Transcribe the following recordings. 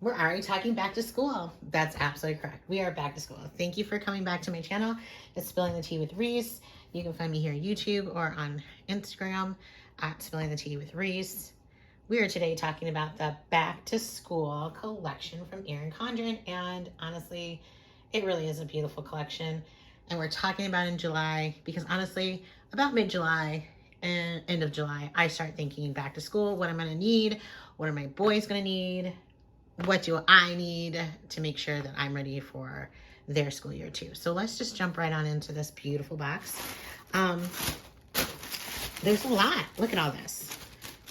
We're already talking back to school. That's absolutely correct. We are back to school. Thank you for coming back to my channel. It's Spilling the Tea with Reese. You can find me here on YouTube or on Instagram at Spilling the Tea with Reese. We are today talking about the back to school collection from Erin Condren, and honestly, it really is a beautiful collection. And we're talking about in July because honestly, about mid-July and end of July, I start thinking back to school, what I'm gonna need, what are my boys gonna need, what do I need to make sure that I'm ready for their school year too. So let's just jump right on into this beautiful box. There's a lot. Look at all this.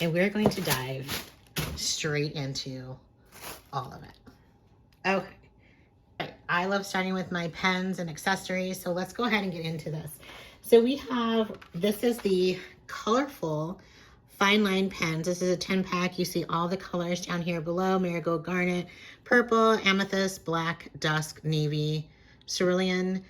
And we're going to dive straight into all of it. Okay. Right. I love starting with my pens and accessories. So let's go ahead and get into this. So we have, this is the colorful fine line pens. This is a 10 pack. You see all the colors down here below: marigold, garnet, purple, amethyst, black, dusk, navy, cerulean,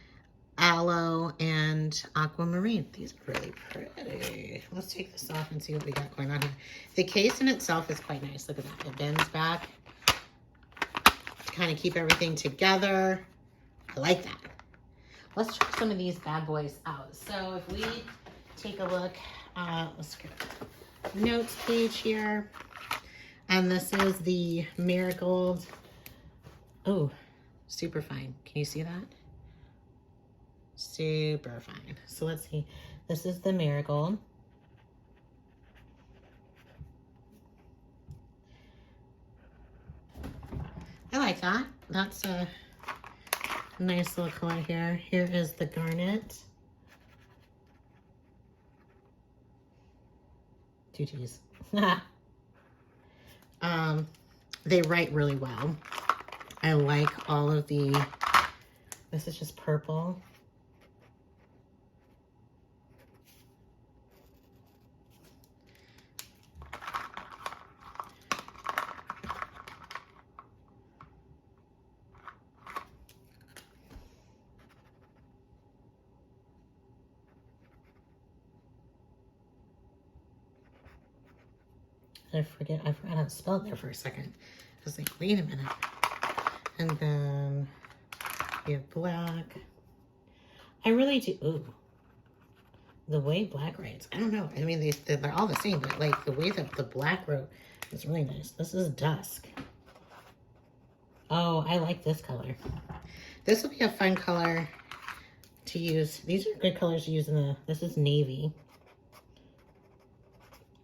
aloe, and aquamarine. These are really pretty. Let's take this off and see what we got going on here. The case in itself is quite nice. Look at that. It bends back to kind of keep everything together. I like that. Let's try some of these bad boys out. So if we take a look, let's get a notes page here. And this is the marigold. Oh, super fine. Can you see that? Super fine. So let's see. This is the marigold. I like that. That's a nice little color here. Here is the garnet. Two T's. They write really well. I like all of the, this is just purple. I forgot how to spell it there for a second. I was like, wait a minute. And then we have black. I really do, ooh. The way black writes, I don't know. I mean, they're all the same, but like the way that the black wrote is really nice. This is dusk. Oh, I like this color. This will be a fun color to use. These are good colors to use in the, this is navy.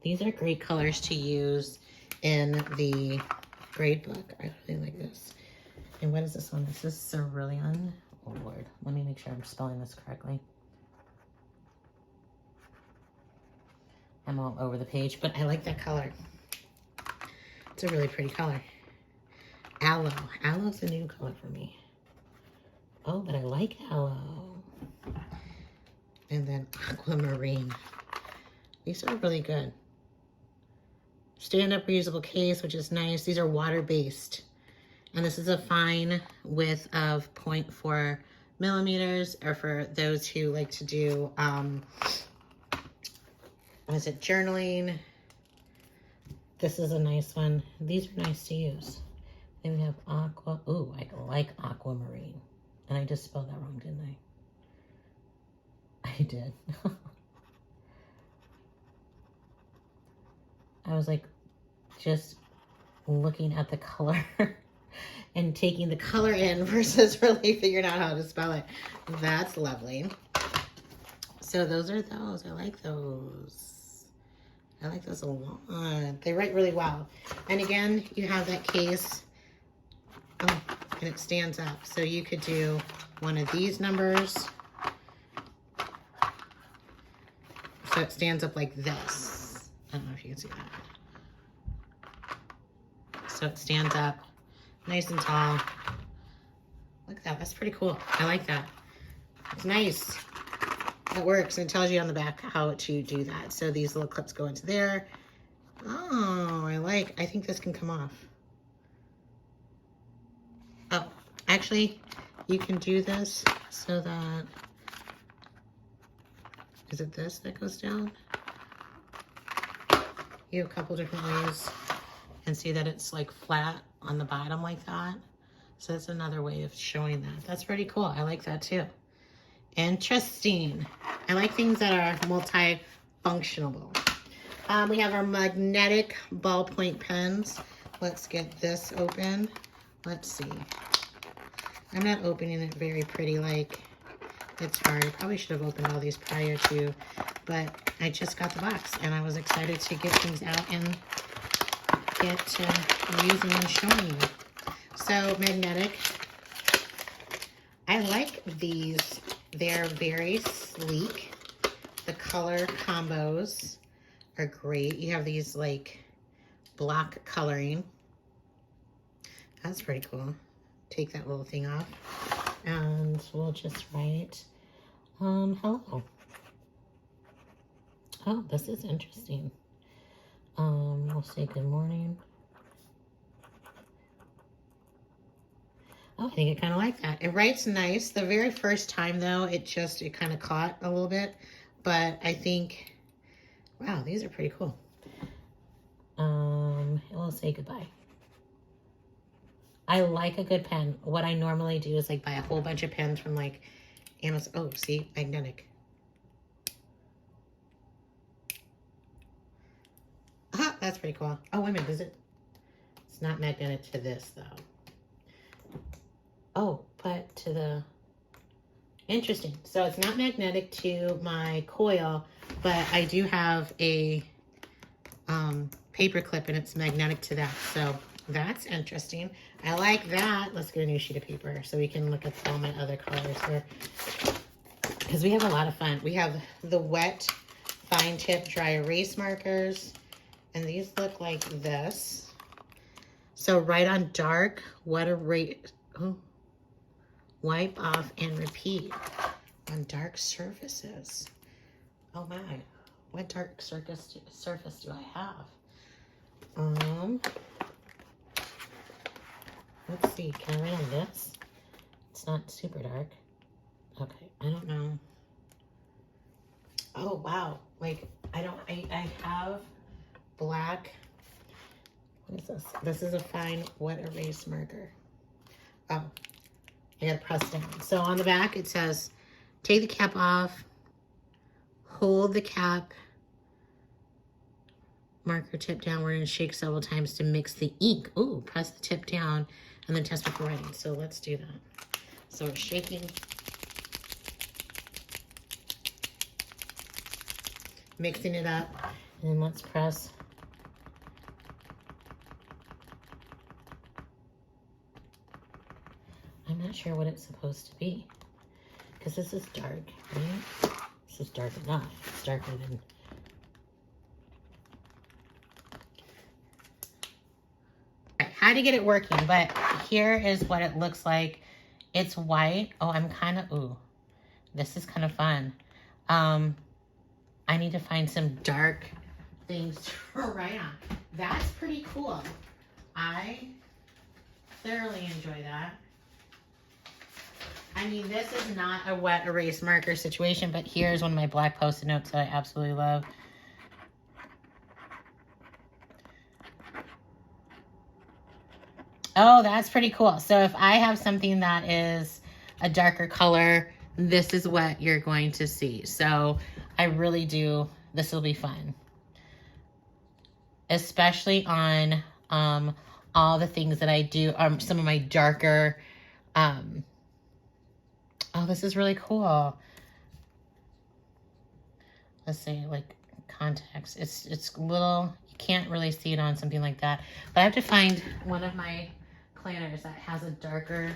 These are great colors to use in the grade book. I really like this. And what is this one? This is cerulean. Oh Lord, let me make sure I'm spelling this correctly. I'm all over the page, but I like that color. It's a really pretty color. Aloe. Aloe's a new color for me. Oh, but I like aloe. And then aquamarine. These are really good. Stand-up reusable case, which is nice. These are water-based. And this is a fine width of 0.4 millimeters, or for those who like to do, is it journaling? This is a nice one. These are nice to use. Then we have aqua. Ooh, I like aquamarine. And I just spelled that wrong, didn't I? I did. I was like just looking at the color and taking the color in versus really figuring out how to spell it. That's lovely. So those are those. I like those. I like those a lot. They write really well. And again, you have that case. Oh, and it stands up. So you could do one of these numbers. So it stands up like this. I don't know if you can see that. So it stands up nice and tall. Look at that. That's pretty cool. I like that. It's nice. It works. And it tells you on the back how to do that. So these little clips go into there. Oh, I think this can come off. Oh, actually, you can do this so that, is it this that goes down? You have a couple different ways, and see that it's like flat on the bottom like that. So that's another way of showing that. That's pretty cool. I like that too. Interesting. I like things that are multi-functional. We have our magnetic ballpoint pens. Let's get this open. Let's see. I'm not opening it very pretty like it's hard. I probably should have opened all these prior to, but I just got the box and I was excited to get things out and get to using and showing you. So magnetic. I like these. They're very sleek. The color combos are great. You have these like block coloring. That's pretty cool. Take that little thing off and we'll just write hello. Oh, this is interesting. We'll say good morning. Oh, I think I kind of like that. It writes nice. The very first time though, it kind of caught a little bit, but I think, wow, these are pretty cool. We'll say goodbye. I like a good pen. What I normally do is like buy a whole bunch of pens from like Amazon. Oh, see, magnetic. Ah, that's pretty cool. Oh, wait a minute, is it? It's not magnetic to this though. Oh, but to the, interesting. So it's not magnetic to my coil, but I do have a paper clip and it's magnetic to that. So that's interesting. I like that. Let's get a new sheet of paper so we can look at all my other colors here. Because we have a lot of fun. We have the wet fine tip dry erase markers. And these look like this. So write on dark, wet erase. Oh. Wipe off and repeat on dark surfaces. Oh my, what dark surface do I have? Let's see, can I write on this? It's not super dark. Okay, I don't know. Oh wow, like I have black. What is this? This is a fine wet erase marker. Oh. I gotta press down. So on the back it says, take the cap off, hold the cap marker tip downward and shake several times to mix the ink. Ooh, press the tip down and then test before writing. So let's do that. So we're shaking, mixing it up, and let's press. I'm not sure what it's supposed to be because this is dark, right? This is dark enough. It's darker than. Right, how to get it working, but here is what it looks like. It's white. Oh, I'm kind of, ooh, this is kind of fun. I need to find some dark things to write on. That's pretty cool. I thoroughly enjoy that. I mean, this is not a wet erase marker situation, but here's one of my black Post-it notes that I absolutely love. Oh, that's pretty cool. So if I have something that is a darker color, this is what you're going to see. So I really do, this will be fun. Especially on all the things that I do, some of my darker, oh, this is really cool. Let's say like context. It's little, you can't really see it on something like that. But I have to find one of my planners that has a darker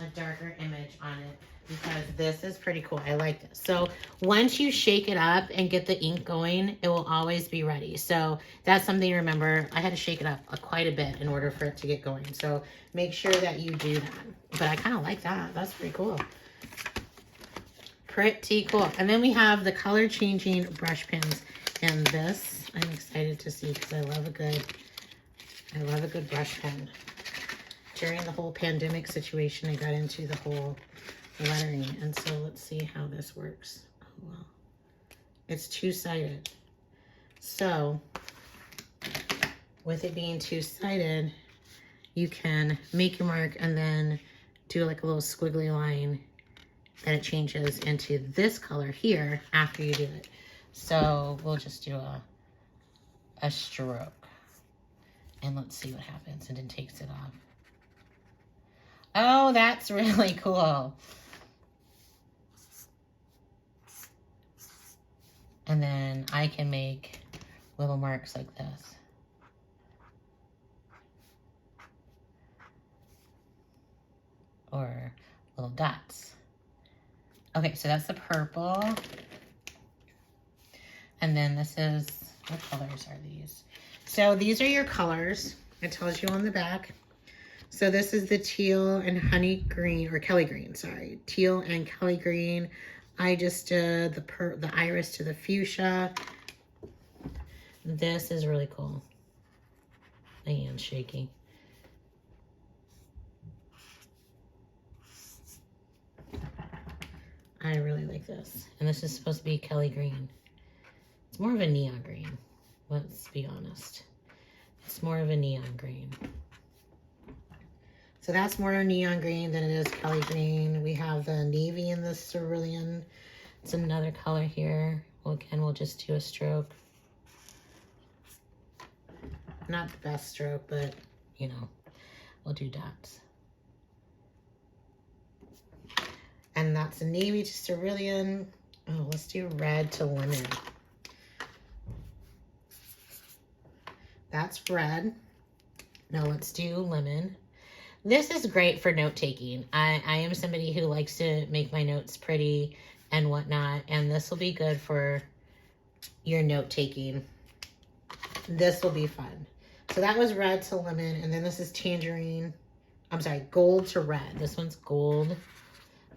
image on it because this is pretty cool. I like this. So once you shake it up and get the ink going, it will always be ready. So that's something to remember. I had to shake it up quite a bit in order for it to get going. So make sure that you do that. But I kind of like that. That's pretty cool. Pretty cool. And then we have the color changing brush pens. And this I'm excited to see because I love a good brush pen. During the whole pandemic situation, I got into the whole lettering. And so let's see how this works. Oh, well, it's two-sided. So with it being two-sided, you can make your mark and then do like a little squiggly line, and it changes into this color here after you do it. So we'll just do a stroke, and let's see what happens, and it takes it off. Oh, that's really cool. And then I can make little marks like this. Or little dots. Okay, so that's the purple. And then this is, what colors are these? So these are your colors. It tells you on the back. So this is the teal and honey green, or Kelly green, sorry. Teal and Kelly green. I just did the iris to the fuchsia. This is really cool. My hand's shaking. I really like this. And this is supposed to be Kelly green. It's more of a neon green. Let's be honest. It's more of a neon green. So that's more neon green than it is Kelly green. We have the navy and the cerulean. It's another color here. Well, again, we'll just do a stroke. Not the best stroke, but, you know, we'll do dots. And that's a navy to cerulean. Oh, let's do red to lemon. That's red. Now let's do lemon. This is great for note taking. I am somebody who likes to make my notes pretty and whatnot, and this will be good for your note taking. This will be fun. So that was red to lemon, and then this is tangerine. I'm sorry, gold to red. This one's gold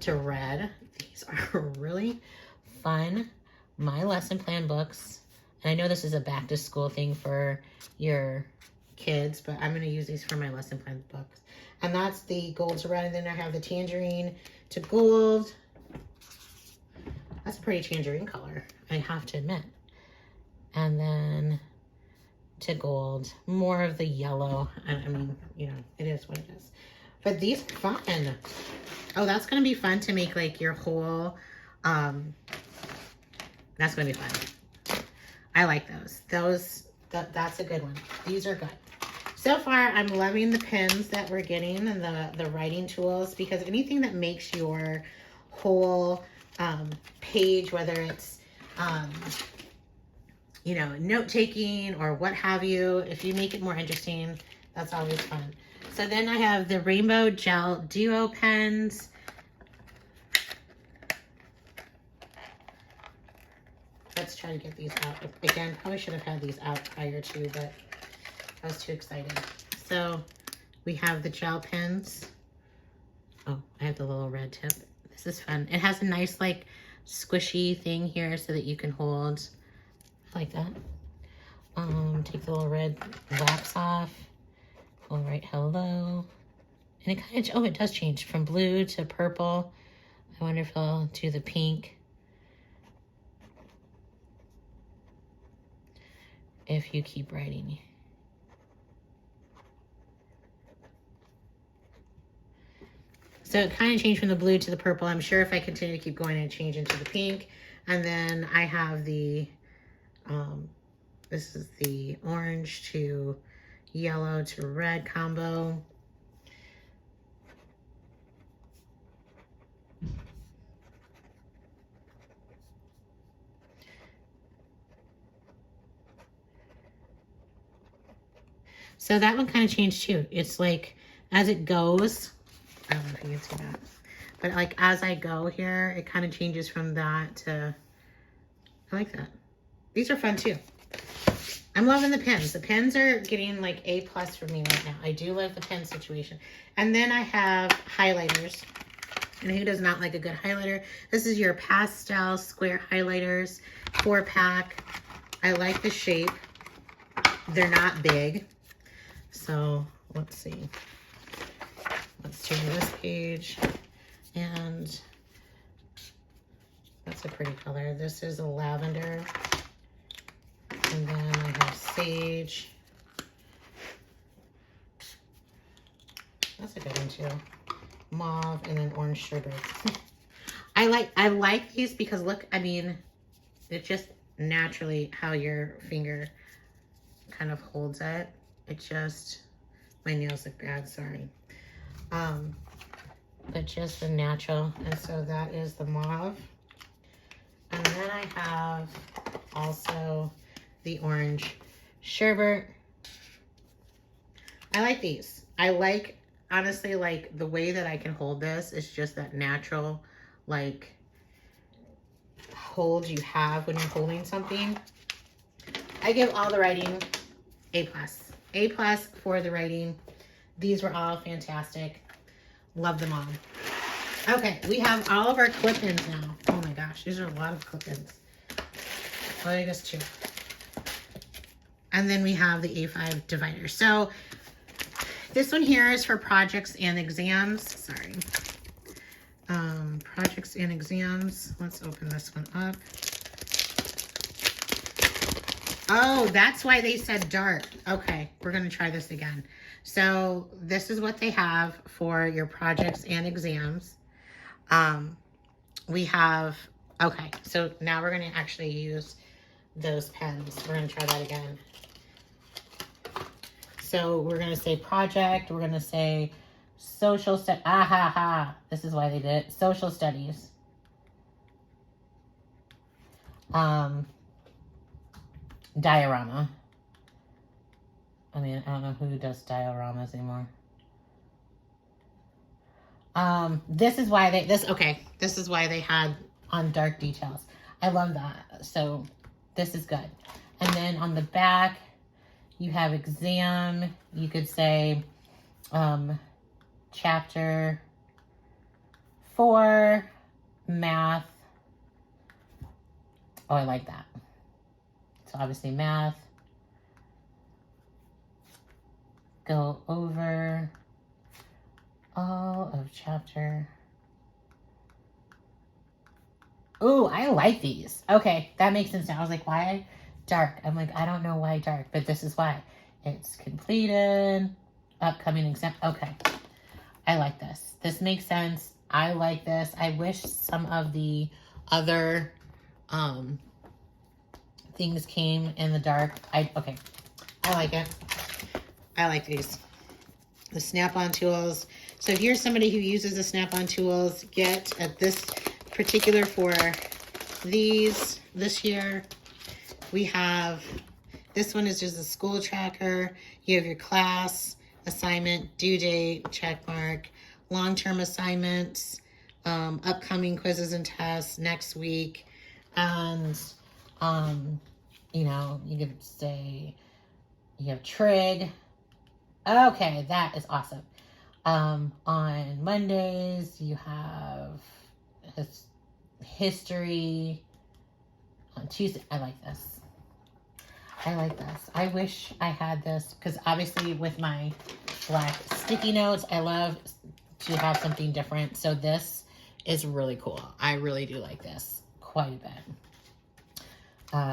to red. These are really fun. My lesson plan books. And I know this is a back to school thing for your kids, but I'm going to use these for my lesson plan books. And that's the gold to red. And then I have the tangerine to gold. That's a pretty tangerine color, I have to admit. And then to gold, more of the yellow. I mean, you know, it is what it is. But these are fun. Oh, that's going to be fun to make like your whole, that's going to be fun. I like those. That's a good one. These are good. So far, I'm loving the pens that we're getting and the writing tools, because anything that makes your whole page, whether it's, you know, note-taking or what have you, if you make it more interesting, that's always fun. So then I have the Rainbow Gel Duo pens. Let's try to get these out. Again, probably should have had these out prior to, but I was too excited. So we have the gel pens. Oh, I have the little red tip. This is fun. It has a nice like squishy thing here so that you can hold. I like that. Take the little red wax off. We'll write hello. And it kind of, oh, it does change from blue to purple. I wonder if I'll do the pink. If you keep writing. So it kind of changed from the blue to the purple. I'm sure if I continue to keep going, it'll change into the pink. And then I have the, this is the orange to yellow to red combo. So that one kind of changed too. It's like, as it goes, I don't know if you can see that, but like as I go here, it kind of changes from that to, I like that. These are fun too. I'm loving the pens. The pens are getting like A+ for me right now. I do love the pen situation. And then I have highlighters. And who does not like a good highlighter? This is your Pastel Square Highlighters 4-pack. I like the shape. They're not big. So let's see. Let's turn this page. And that's a pretty color. This is a lavender. And then I have sage. That's a good one too. Mauve and then orange sherbet. I like these because look, I mean, it's just naturally how your finger kind of holds it. It just, my nails look bad, sorry. But just the natural, and so that is the mauve. And then I have also the orange sherbet. I like these. I like, honestly, like the way that I can hold this is just that natural, like, hold you have when you're holding something. I give all the writing A+. A+ for the writing. These were all fantastic. Love them all. Okay, we have all of our ClipIns now. Oh my gosh, these are a lot of ClipIns. Well, I guess 2. And then we have the A5 divider. So this one here is for projects and exams. Sorry. Projects and exams. Let's open this one up. Oh, that's why they said dark. Okay, we're going to try this again. So this is what they have for your projects and exams. We have, okay, so now we're going to actually use those pens. We're going to try that again. So we're going to say project. We're going to say social studies. Ah, ha, ha. This is why they did it. Social studies. Diorama. I mean, I don't know who does dioramas anymore. This is why this is why they had on dark details. I love that. So this is good. And then on the back, you have exam. You could say, chapter 4, math. Oh, I like that. So obviously math. Go over all of chapter. Ooh, I like these. Okay, that makes sense now. I was like, why dark? I'm like, I don't know why dark, but this is why. It's completed, upcoming exam. Okay, I like this. This makes sense. I like this. I wish some of the other things came in the dark. Okay, I like it. I like these. The snap-on tools. So if you're somebody who uses the snap-on tools, get at this particular for these this year. We have, this one is just a school tracker. You have your class, assignment, due date, check mark, long-term assignments, upcoming quizzes and tests next week. And, you know, you could say you have trig. Okay, that is awesome. On Mondays, you have history. On Tuesday, I like this. I like this. I wish I had this because obviously with my black sticky notes, I love to have something different. So this is really cool. I really do like this quite a bit.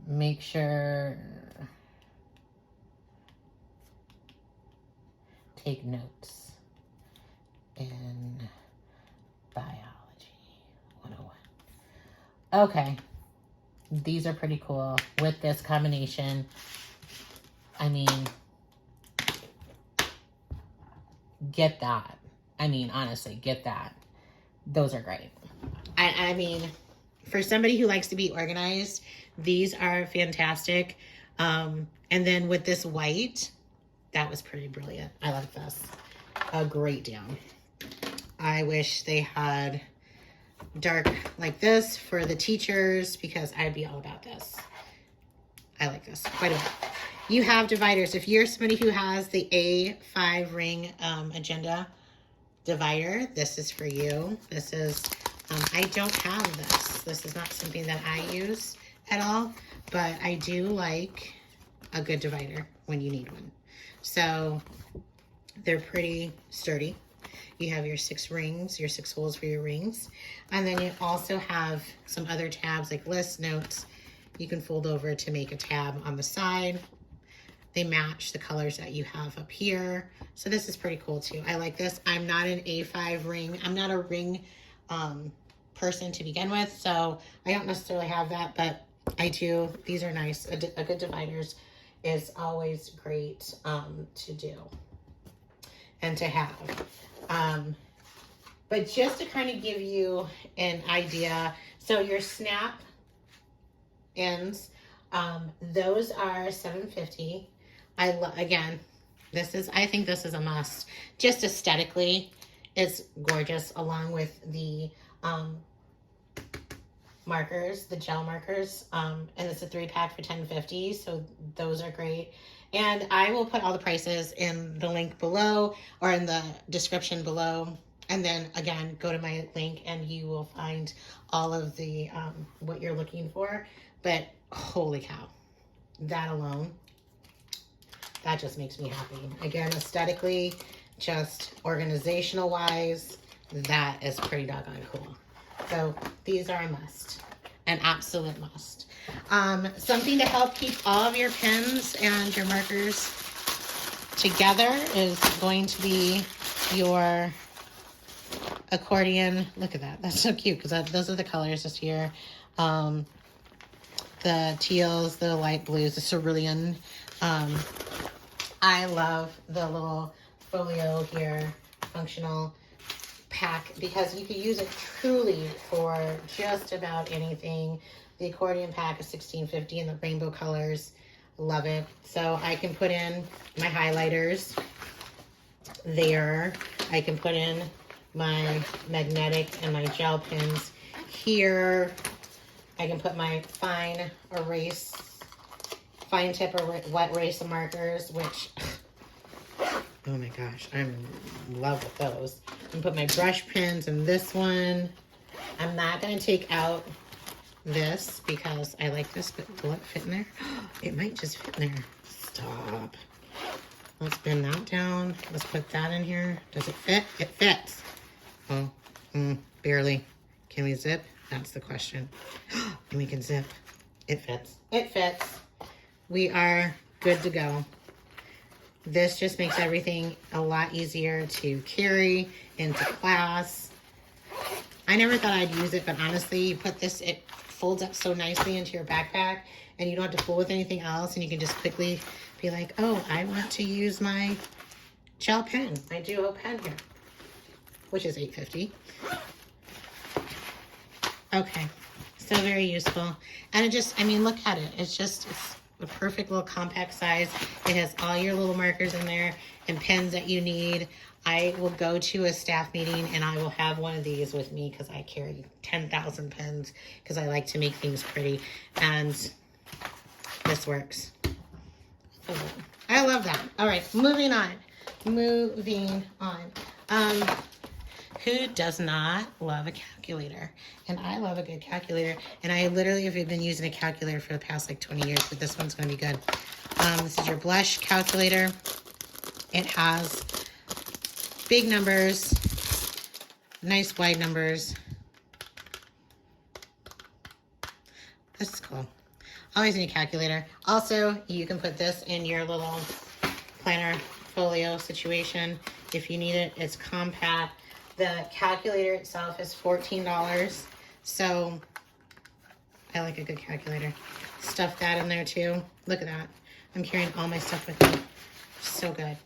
Make sure... Take notes in biology 101. Okay, these are pretty cool with this combination. I mean, get that. I mean, honestly, get that. Those are great. I mean, for somebody who likes to be organized, these are fantastic. And then with this white, that was pretty brilliant. I like this a great deal. I wish they had dark like this for the teachers because I'd be all about this. I like this quite a bit. You have dividers. If you're somebody who has the A5 ring agenda divider, this is for you. This is, I don't have this. This is not something that I use at all, but I do like a good divider when you need one. So they're pretty sturdy. You have your 6 rings, your 6 holes for your rings. And then you also have some other tabs like lists, notes. You can fold over to make a tab on the side. They match the colors that you have up here. So this is pretty cool too. I like this. I'm not an A5 ring. I'm not a ring person to begin with, so I don't necessarily have that, but I do. These are nice. A good dividers is always great to do and to have. But just to kind of give you an idea, so your snap ends, those are $7.50. Again, I think this is a must. Just aesthetically, it's gorgeous, along with the markers, the gel markers, and it's a 3-pack for $10.50, so those are great. And I will put all the prices in the link below or in the description below. And then again, go to my link and you will find all of the what you're looking for. But holy cow, that alone, that just makes me happy. Again, aesthetically, just organizational wise, that is pretty doggone cool. So these are a must, an absolute must. Something to help keep all of your pens and your markers together is going to be your accordion. Look at that. That's so cute because those are the colors this year. The teals, the light blues, the cerulean. I love the little folio here, functional pack, because you could use it truly for just about anything. The accordion pack is $16.50 in the rainbow colors. Love it. So I can put in my highlighters there. I can put in my magnetic and my gel pens here. I can put my fine tip or wet erase markers, which, oh my gosh, I'm in love with those. I can put my brush pens in this one. I'm not going to take out this because I like this, but will it fit in there? It might just fit in there. Stop. Let's bend that down. Let's put that in here. Does it fit? It fits. Oh, barely. Can we zip? That's the question. And we can zip. It fits. It fits. We are good to go. This just makes everything a lot easier to carry into class. I never thought I'd use it, but honestly, you put this, it folds up so nicely into your backpack, and you don't have to fool with anything else, and you can just quickly be like, oh, I want to use my gel pen, my duo pen here, which is $8.50. Okay, so very useful. And it just, I mean, look at it. It's a perfect little compact size. It has all your little markers in there and pens that you need. I will go to a staff meeting and I will have one of these with me because I carry 10,000 pens because I like to make things pretty. And this works. I love that. All right, moving on. Who does not love a calculator? And I love a good calculator. And I literally have been using a calculator for the past like 20 years, but this one's gonna be good. This is your blush calculator. It has big numbers, nice wide numbers. This is cool. Always need a calculator. Also, you can put this in your little planner folio situation if you need it. It's compact. The calculator itself is $14, so I like a good calculator. Stuff that in there too. Look at that. I'm carrying all my stuff with me. So good.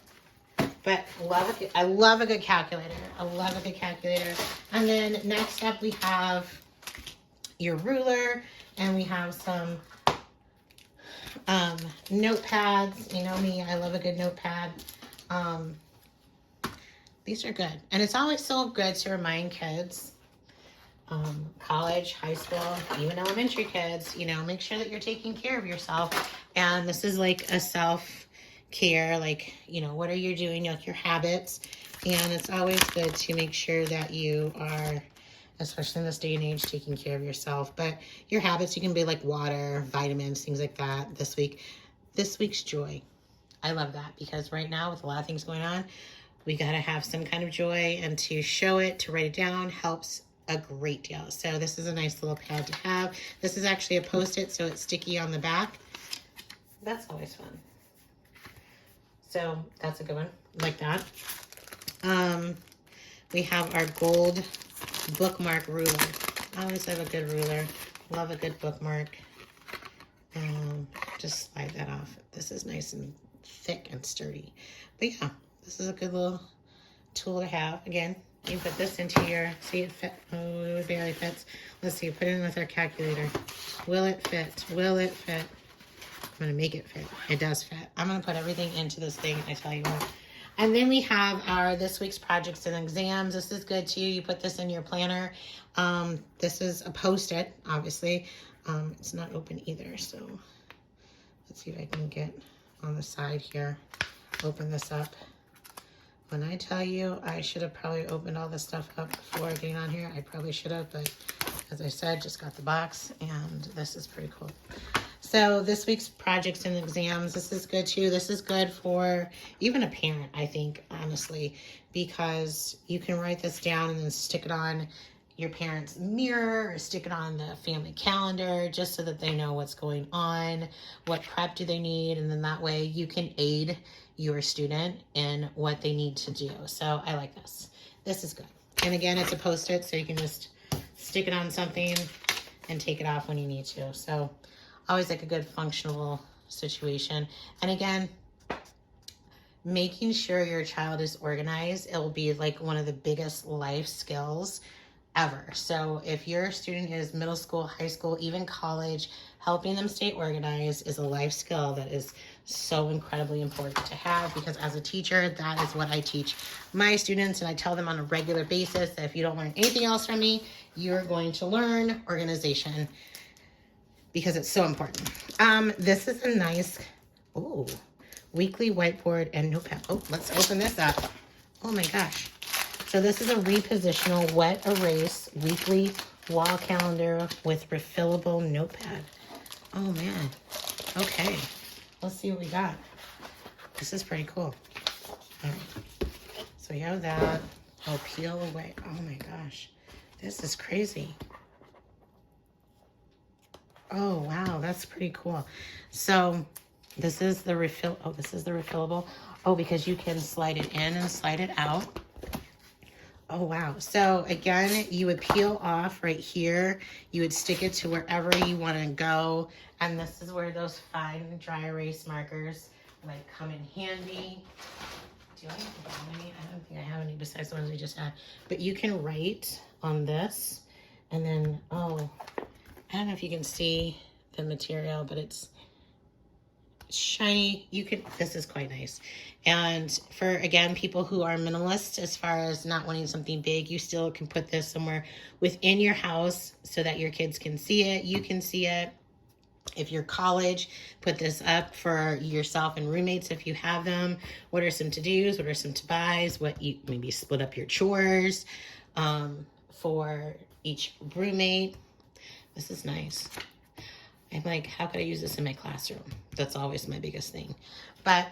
But I love a good calculator. I love a good calculator. And then next up we have your ruler, and we have some notepads. You know me, I love a good notepad. These are good. And it's always so good to remind kids, college, high school, even elementary kids, you know, make sure that you're taking care of yourself. And this is like a self-care, like, you know, what are you doing, like your habits. And it's always good to make sure that you are, especially in this day and age, taking care of yourself. But your habits, you can be like water, vitamins, things like that. This week's joy. I love that because right now with a lot of things going on, we got to have some kind of joy, and to show it, to write it down helps a great deal. So this is a nice little pad to have. This is actually a Post-it, so it's sticky on the back. That's always fun. So that's a good one, like that. We have our gold bookmark ruler. I always have a good ruler. Love a good bookmark. Just slide that off. This is nice and thick and sturdy. But yeah, this is a good little tool to have. Again, you put this into your, see it fit, oh, it barely fits. Let's see, put it in with our calculator. Will it fit? Will it fit? I'm gonna make it fit. It does fit. I'm gonna put everything into this thing, I tell you what. And then we have our this week's projects and exams. This is good too. You put this in your planner. This is a Post-it, obviously. It's not open either, so let's see if I can get on the side here. Open this up. When I tell you I should have probably opened all this stuff up before getting on here, I probably should have, but as I said, just got the box, and this is pretty cool. So this week's projects and exams, this is good too. This is good for even a parent, I think, honestly, because you can write this down and then stick it on your parents' mirror or stick it on the family calendar just so that they know what's going on, what prep do they need, and then that way you can aid your student in what they need to do. So I like this. This is good. And again, it's a Post-it, so you can just stick it on something and take it off when you need to. So always like a good functional situation. And again, making sure your child is organized, it will be like one of the biggest life skills ever. So if your student is middle school, high school, even college, helping them stay organized is a life skill that is so incredibly important to have, because as a teacher, that is what I teach my students, and I tell them on a regular basis that if you don't learn anything else from me, you're going to learn organization, because it's so important. This is a nice, weekly whiteboard and notepad. Oh, let's open this up. Oh my gosh. So this is a repositional wet erase weekly wall calendar with refillable notepad. Oh man. Okay. Let's see what we got. This is pretty cool. All right. So we have that. Oh, peel away. Oh my gosh. This is crazy. Oh, wow. That's pretty cool. So this is the refill. Oh, this is the refillable. Oh, because you can slide it in and slide it out. Oh, wow. So again, you would peel off right here. You would stick it to wherever you want to go. And this is where those fine dry erase markers might come in handy. Do I have any? I don't think I have any besides the ones we just had. But you can write on this. And then, oh, I don't know if you can see the material, but it's shiny. This is quite nice. And for, again, people who are minimalist as far as not wanting something big, you still can put this somewhere within your house so that your kids can see it. You can see it. If you're college, put this up for yourself and roommates if you have them. What are some to-dos? What are some to-buys? What you maybe split up your chores for each roommate. This is nice. I'm like, how could I use this in my classroom? That's always my biggest thing. But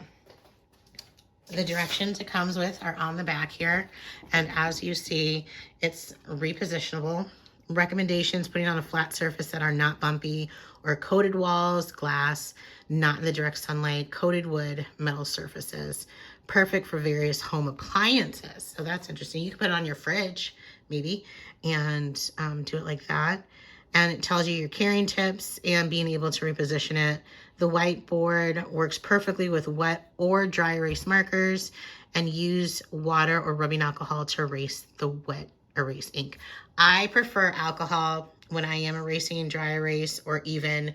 the directions it comes with are on the back here. And as you see, it's repositionable. Recommendations: putting on a flat surface that are not bumpy, or coated walls, glass, not in the direct sunlight, coated wood, metal surfaces. Perfect for various home appliances. So that's interesting. You can put it on your fridge, maybe, and do it like that. And it tells you your carrying tips and being able to reposition it. The whiteboard works perfectly with wet or dry erase markers, and use water or rubbing alcohol to erase the wet erase ink. I prefer alcohol when I am erasing dry erase or even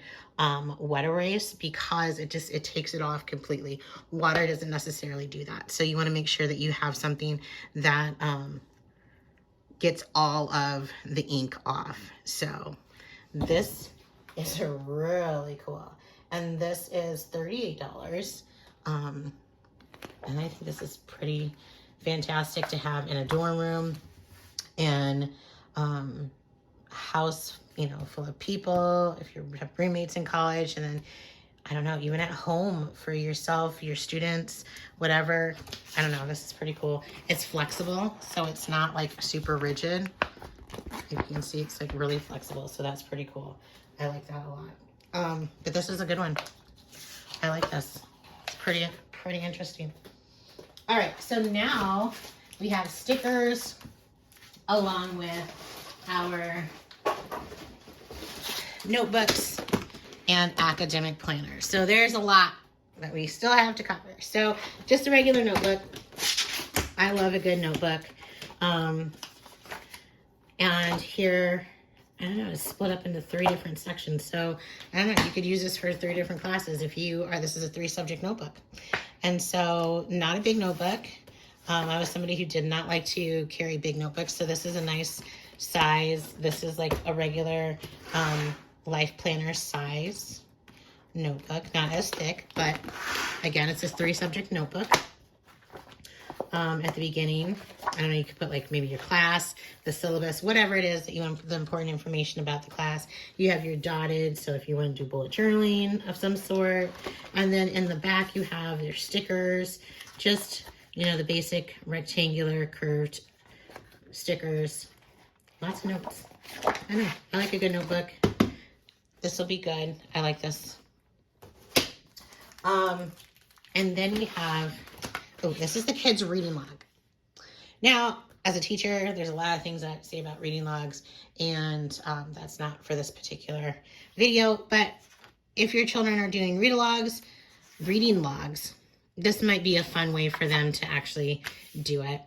wet erase, because it takes it off completely. Water doesn't necessarily do that. So you want to make sure that you have something that gets all of the ink off. So this is really cool. And this is $38. And I think this is pretty fantastic to have in a dorm room, and house, full of people, if you have roommates in college, and then, I don't know, even at home for yourself, your students, whatever. I don't know, this is pretty cool. It's flexible, so it's not like super rigid. You can see it's like really flexible, so that's pretty cool. I like that a lot. But this is a good one. I like this. It's pretty pretty interesting. All right, so now we have stickers along with our notebooks and academic planners. So there's a lot that we still have to cover. So just a regular notebook. I love a good notebook. And here, I don't know, it's split up into 3 different sections. So I don't know, you could use this for 3 different classes if you are, this is a 3-subject notebook. And so not a big notebook. I was somebody who did not like to carry big notebooks. So this is a nice size. This is like a regular life planner size notebook, not as thick, but again, it's a 3-subject notebook. At the beginning, I don't know, you could put like maybe your class, the syllabus, whatever it is that you want, the important information about the class. You have your dotted, so if you want to do bullet journaling of some sort. And then in the back, you have your stickers, just, you know, the basic rectangular curved stickers. Lots of notes. I know, I like a good notebook. This will be good. I like this. And then we have, oh, this is the kids' reading log. Now, as a teacher, there's a lot of things I say about reading logs, and that's not for this particular video, but if your children are doing reading logs, this might be a fun way for them to actually do it.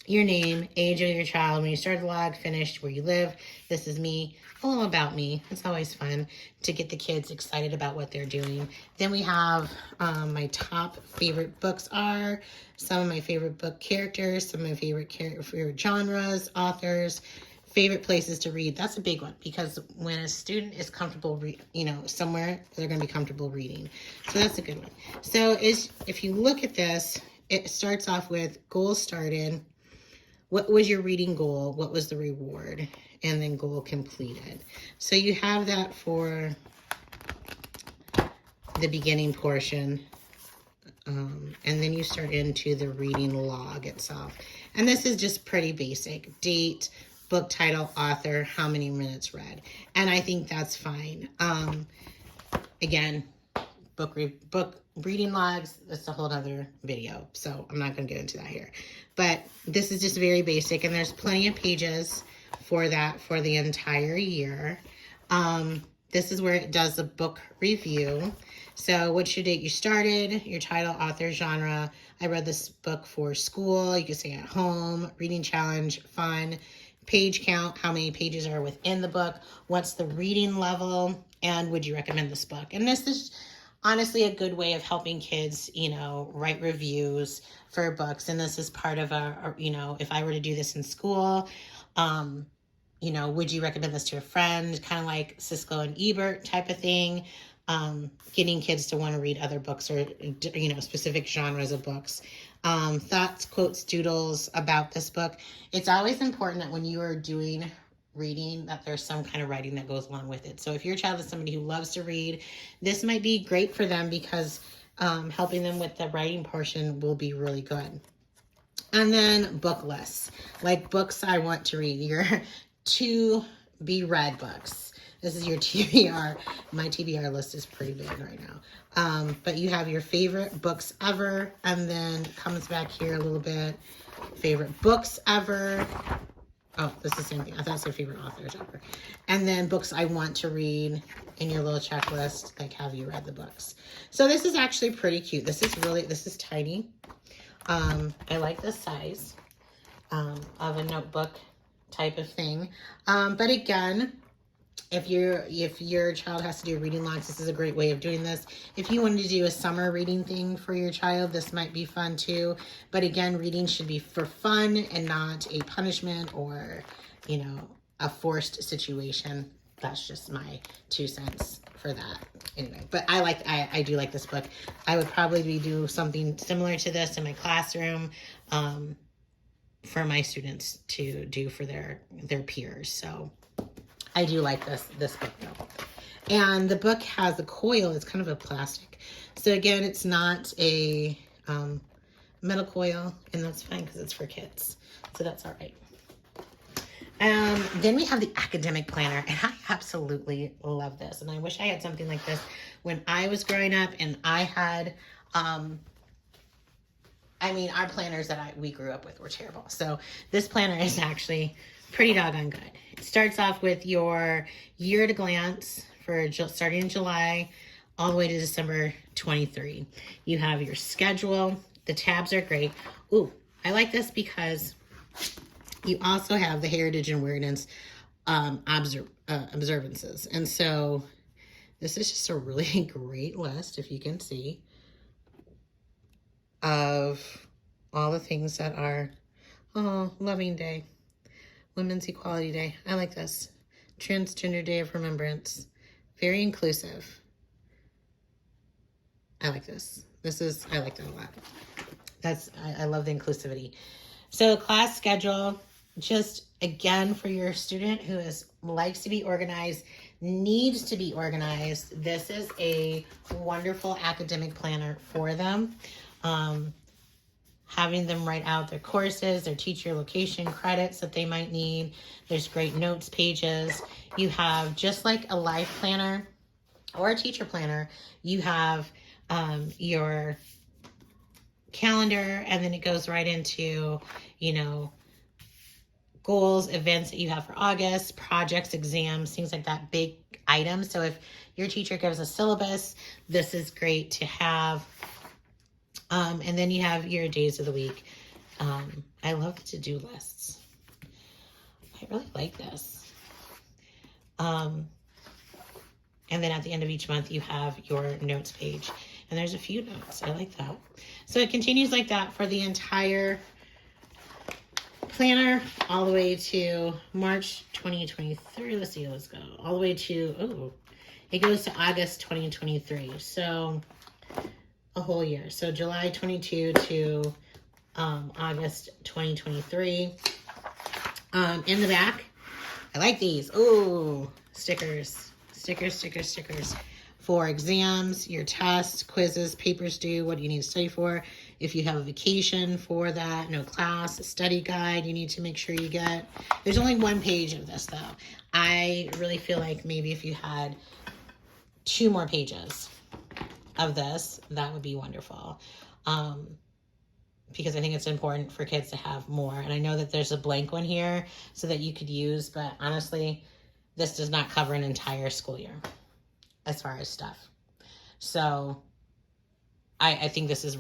Your name, age of your child, when you started the log, finished, where you live, this is me, a little about me. It's always fun to get the kids excited about what they're doing. Then we have my top favorite books are, some of my favorite book characters, some of my favorite genres, authors, favorite places to read. That's a big one, because when a student is comfortable, somewhere, they're going to be comfortable reading. So that's a good one. So if you look at this, it starts off with goals started. What was your reading goal? What was the reward? And then goal completed. So you have that for the beginning portion. And then you start into the reading log itself. And this is just pretty basic. Date, book title, author, how many minutes read. And I think that's fine. Again, book reading logs, that's a whole other video, so I'm not going to get into that here. But this is just very basic, and there's plenty of pages for that for the entire year. This is where it does the book review. So what's your date you started, your title, author, genre. I read this book for school. You can say at home, reading challenge, fun, page count, how many pages are within the book, what's the reading level, and would you recommend this book? And this is honestly a good way of helping kids, write reviews for books. And this is part of if I were to do this in school, would you recommend this to a friend? Kind of like Siskel and Ebert type of thing. Getting kids to want to read other books or, specific genres of books. Thoughts, quotes, doodles about this book. It's always important that when you are doing reading, that there's some kind of writing that goes along with it. So if your child is somebody who loves to read, this might be great for them, because helping them with the writing portion will be really good. And then book lists, like books I want to read, your to be read books. This is your TBR. My TBR list is pretty big right now. But you have your favorite books ever, and then it comes back here a little bit. Favorite books ever. Oh, this is the same thing. I thought it said favorite authors ever. And then books I want to read in your little checklist, like have you read the books. So this is actually pretty cute. This is tiny. I like the size of a notebook type of thing. But again, if your child has to do reading logs, this is a great way of doing this. If you wanted to do a summer reading thing for your child, this might be fun too. But again, reading should be for fun and not a punishment or, a forced situation. That's just my 2 cents for that. Anyway, but I do like this book. I would probably do something similar to this in my classroom for my students to do for their peers. So I do like this book though. And the book has a coil. It's kind of a plastic. So again, it's not a metal coil, and that's fine because it's for kids. So that's all right. Then we have the academic planner, and I absolutely love this. And I wish I had something like this when I was growing up, and I had I mean, our planners that we grew up with were terrible. So this planner is actually pretty doggone good. It starts off with your year at a glance for starting in July all the way to December 23. You have your schedule. The tabs are great. Ooh, I like this because you also have the heritage and weirdness observances. And so this is just a really great list, if you can see, of all the things that are, Loving Day, Women's Equality Day. I like this. Transgender Day of Remembrance. Very inclusive. I like this. I like that a lot. I love the inclusivity. So class schedule, just again for your student who likes to be organized, needs to be organized. This is a wonderful academic planner for them. Having them write out their courses, their teacher location credits that they might need. There's great notes pages. You have, just like a life planner or a teacher planner, you have your calendar, and then it goes right into, goals, events that you have for August, projects, exams, things like that, big items. So if your teacher gives a syllabus, this is great to have. And then you have your days of the week. I love the to-do lists. I really like this. And then at the end of each month, you have your notes page. And there's a few notes. I like that. So it continues like that for the entire planner all the way to March 2023. Let's go. All the way to, it goes to August 2023. So a whole year. So July 22 to August 2023. In the back, I like these. Ooh, stickers. For exams, your tests, quizzes, papers due, what you need to study for. If you have a vacation for that, no class, a study guide you need to make sure you get. There's only one page of this though. I really feel like maybe if you had 2 more pages of this, that would be wonderful. Because I think it's important for kids to have more. And I know that there's a blank one here so that you could use, but honestly, this does not cover an entire school year as far as stuff. So I think these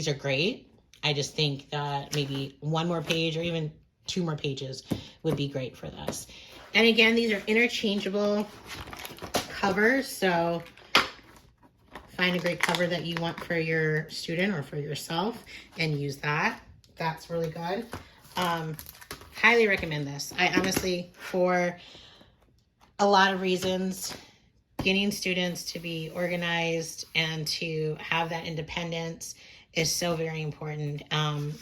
are great. I just think that maybe 1 more page or even 2 more pages would be great for this. And again, these are interchangeable covers. So find a great cover that you want for your student or for yourself and use that. That's really good. Highly recommend this. I honestly, for a lot of reasons, getting students to be organized and to have that independence is so very important.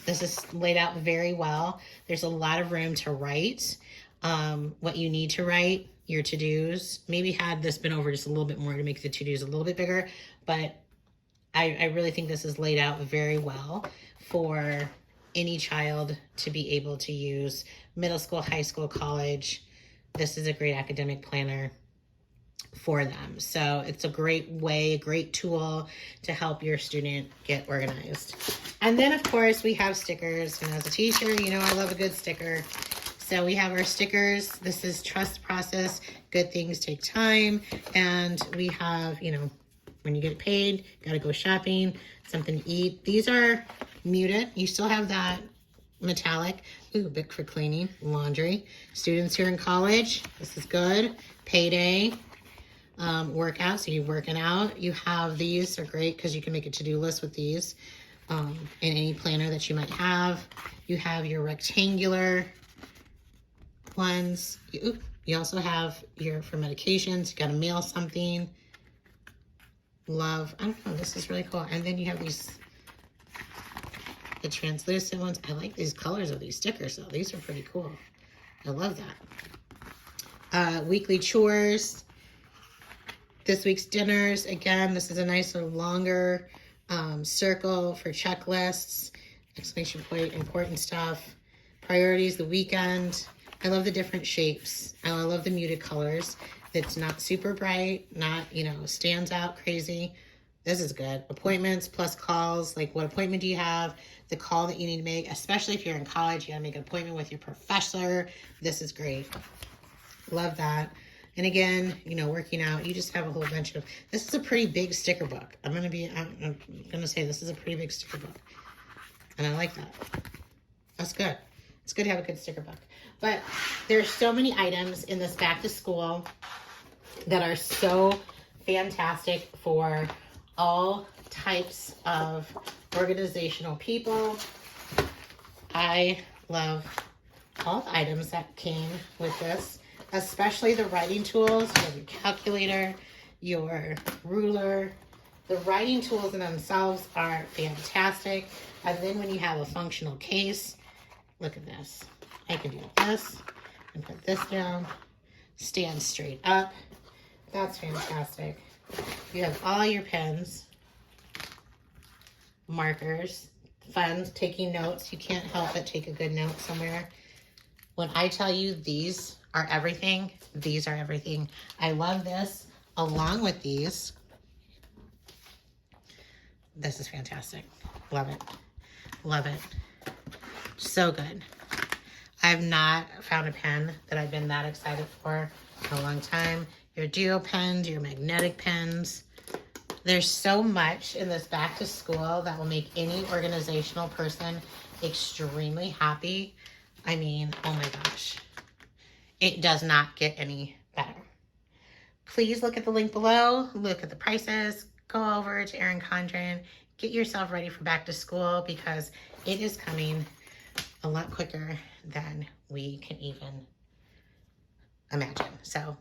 This is laid out very well. There's a lot of room to write what you need to write, your to-dos. Maybe had this been over just a little bit more to make the to-dos a little bit bigger, but I really think this is laid out very well for any child to be able to use. Middle school, high school, college. This is a great academic planner for them. So it's a great way, a great tool to help your student get organized. And then of course we have stickers. And as a teacher, I love a good sticker. So we have our stickers. This is trust process. Good things take time. And we have, when you get paid, gotta go shopping, something to eat. These are muted. You still have that metallic. Ooh, Bic for cleaning, laundry. Students here in college, this is good. Payday. Workout, so you're working out. You have these are great because you can make a to-do list with these in any planner that you might have. You have your rectangular ones. You also have your for medications. You got to mail something. Love. I don't know. This is really cool. And then you have the translucent ones. I like these colors of these stickers though. These are pretty cool. I love that. Weekly chores. This week's dinners, again, this is a nice little longer circle for checklists, exclamation point, important stuff, priorities, the weekend. I love the different shapes. I love the muted colors. It's not super bright, not, stands out crazy. This is good. Appointments plus calls. Like, what appointment do you have? The call that you need to make, especially if you're in college, you gotta make an appointment with your professor. This is great. Love that. And again, you know, working out, you just have a whole bunch of, this is a pretty big sticker book. I'm gonna say this is a pretty big sticker book. And I like that. That's good. It's good to have a good sticker book. But there's so many items in this back to school that are so fantastic for all types of organizational people. I love all the items that came with this, especially the writing tools. You have your calculator, your ruler. The writing tools in themselves are fantastic. And then when you have a functional case, look at this. I can do this and put this down, stand straight up. That's fantastic. You have all your pens, markers, fun, taking notes. You can't help but take a good note somewhere. When I tell you these are everything, these are everything. I love this along with these. This is fantastic. Love it. Love it. So good. I've not found a pen that I've been that excited for in a long time. Your duo pens, your magnetic pens. There's so much in this back to school that will make any organizational person extremely happy. I mean, oh my gosh. It does not get any better. Please look at the link below. Look at the prices. Go over to Erin Condren. Get yourself ready for back to school because it is coming a lot quicker than we can even imagine. So